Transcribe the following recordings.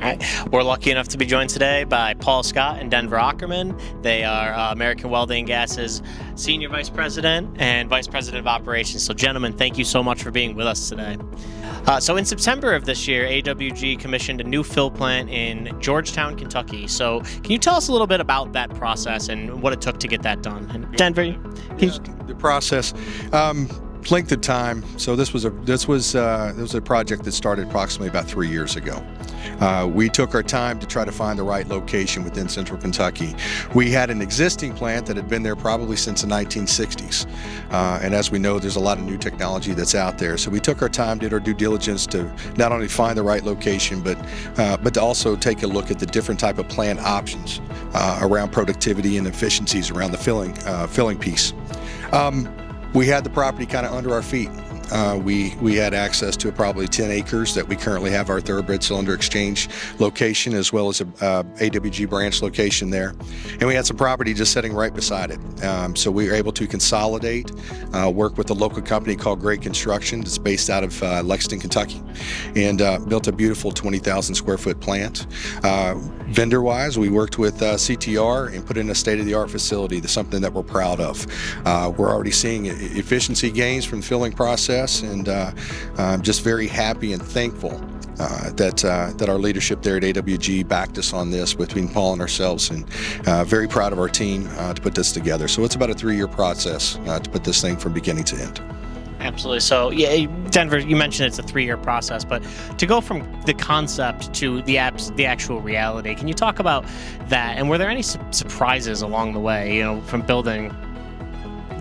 All right. We're lucky enough to be joined today by Paul Scott and Denver Ockerman. They are American Welding Gas's Senior Vice President and Vice President of Operations. So, gentlemen, thank you so much for being with us today. So in September of this year, AWG commissioned a new fill plant in Georgetown, Kentucky. So can you tell us a little bit about that process and what it took to get that done? And Denver, the process. Length of time. So this was a project that started approximately about 3 years ago. We took our time to try to find the right location within central Kentucky. We had an existing plant that had been there probably since the 1960s. And as we know, there's a lot of new technology that's out there. So we took our time, did our due diligence to not only find the right location, but to also take a look at the different type of plant options around productivity and efficiencies around the filling piece. We had the property kind of under our feet. We had access to probably 10 acres that we currently have our thoroughbred cylinder exchange location, as well as a AWG branch location there. And we had some property just sitting right beside it. So we were able to consolidate, work with a local company called Great Construction that's based out of Lexington, Kentucky, and built a beautiful 20,000 square foot plant. Vendor-wise, we worked with CTR and put in a state-of-the-art facility. That's something that we're proud of. We're already seeing efficiency gains from the filling process, and I'm just very happy and thankful that our leadership there at AWG backed us on this between Paul and ourselves, and very proud of our team to put this together. So it's about a 3-year process to put this thing from beginning to end. Absolutely. So, yeah, Denver, you mentioned it's a 3-year process, but to go from the concept to the actual reality, can you talk about that? And were there any surprises along the way, from building,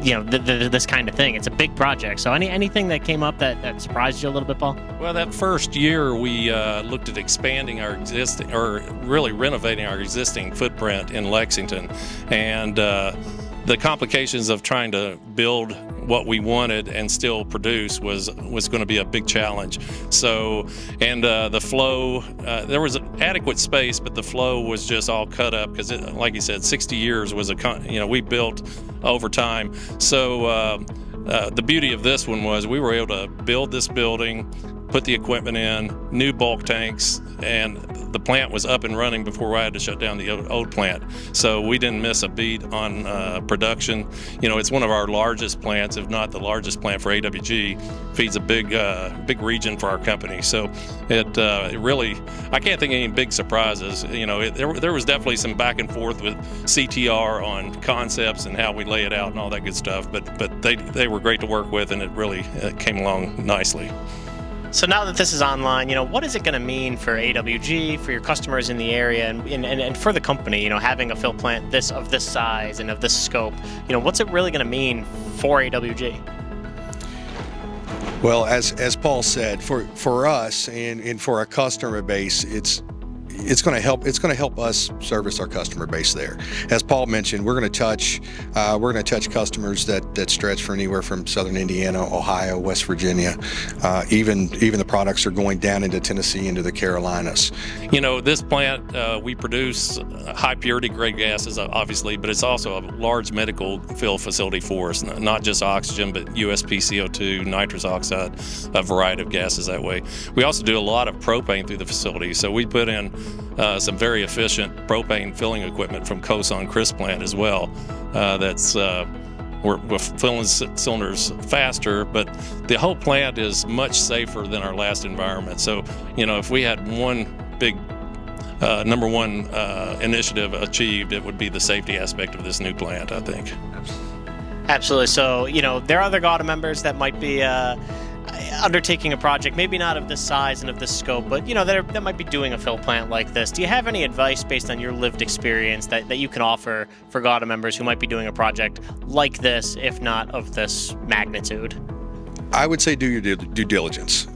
this kind of thing? It's a big project. So anything that came up that surprised you a little bit, Paul? Well, that first year we looked at expanding our existing, or really renovating our existing footprint in Lexington. And the complications of trying to build what we wanted and still produce was going to be a big challenge. So, and the flow, there was adequate space, but the flow was just all cut up because, like you said, 60 years was we built over time. So the beauty of this one was we were able to build this building, put the equipment in, new bulk tanks, and the plant was up and running before I had to shut down the old plant. So we didn't miss a beat on production. It's one of our largest plants, if not the largest plant for AWG. Feeds a big region for our company. So it really, I can't think of any big surprises. There was definitely some back and forth with CTR on concepts and how we lay it out and all that good stuff. But they were great to work with, and it really came along nicely. So now that this is online, what is it going to mean for AWG, for your customers in the area, and for the company, having a fill plant of this size and of this scope? What's it really going to mean for AWG? Well, as Paul said, for us and for our customer base, it's going to help us service our customer base there. As Paul mentioned, we're going to touch customers that stretch for anywhere from southern Indiana, Ohio, West Virginia, even the products are going down into Tennessee, into the Carolinas. This plant, we produce high purity grade gases, obviously, but it's also a large medical fill facility for us, not just oxygen, but USP, CO2, nitrous oxide, a variety of gases that way. We also do a lot of propane through the facility, so we put in some very efficient propane filling equipment from Coson Crisp plant as well. We're filling cylinders faster, but the whole plant is much safer than our last environment. So, if we had one big number one initiative achieved, it would be the safety aspect of this new plant, I think. Absolutely. So, there are other GAWDA members that might be undertaking a project, maybe not of this size and of this scope, but that might be doing a fill plant like this. Do you have any advice based on your lived experience that you can offer for GAWDA members who might be doing a project like this, if not of this magnitude? I would say do your due diligence.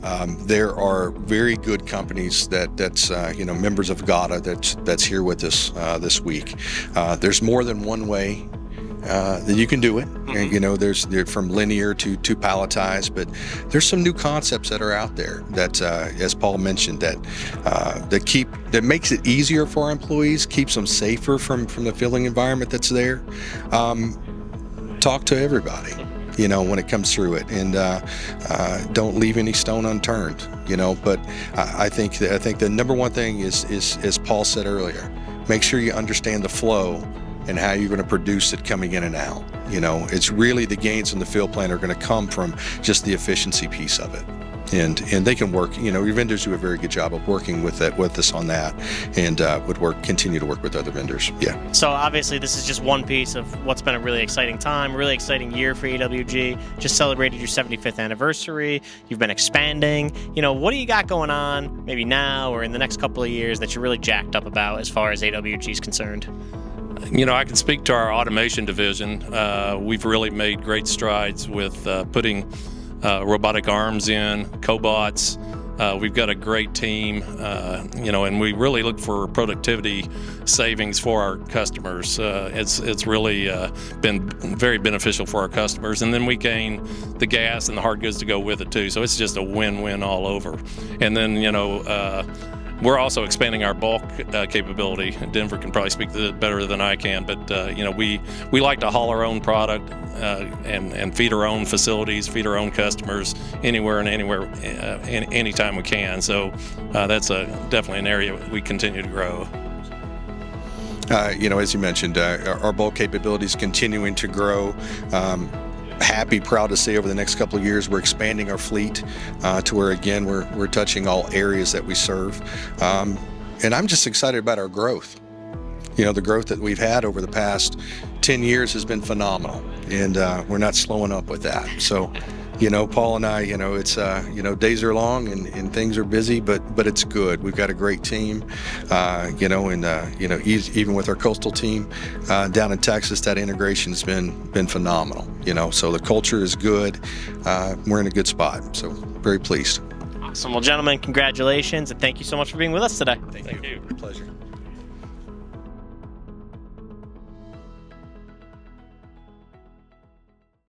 There are very good companies that's members of GAWDA that's here with us this week. There's more than one way that you can do it. Mm-hmm. There's from linear to palletized, but there's some new concepts that are out there that, as Paul mentioned, that makes it easier for our employees, keeps them safer from the filling environment that's there. Talk to everybody. when it comes through it, and don't leave any stone unturned, but I think the number one thing is, as Paul said earlier, make sure you understand the flow and how you're going to produce it coming in and out. It's really the gains in the field plan are going to come from just the efficiency piece of it. And they can work, your vendors do a very good job of working with us on that, and continue to work with other vendors. Yeah. So obviously this is just one piece of what's been a really exciting time, really exciting year for AWG. Just celebrated your 75th anniversary. You've been expanding. What do you got going on maybe now or in the next couple of years that you're really jacked up about as far as AWG is concerned? I can speak to our automation division. We've really made great strides with putting robotic arms in, cobots. We've got a great team, and we really look for productivity savings for our customers. It's really been very beneficial for our customers, and then we gain the gas and the hard goods to go with it too. So it's just a win-win all over. And then we're also expanding our bulk capability. Denver can probably speak to it better than I can, but we like to haul our own product and feed our own facilities, feed our own customers anywhere and anywhere, anytime we can. So that's definitely an area we continue to grow. As you mentioned, our bulk capabilities continuing to grow. Proud to say over the next couple of years we're expanding our fleet to where again we're touching all areas that we serve, and I'm just excited about our growth. The growth that we've had over the past 10 years has been phenomenal, and we're not slowing up with that. So Paul and I, it's days are long and things are busy, but it's good. We've got a great team, even with our coastal team down in Texas, that integration has been phenomenal. So the culture is good. We're in a good spot. So very pleased. Awesome. Well, gentlemen, congratulations, and thank you so much for being with us today. Thank you. Pleasure.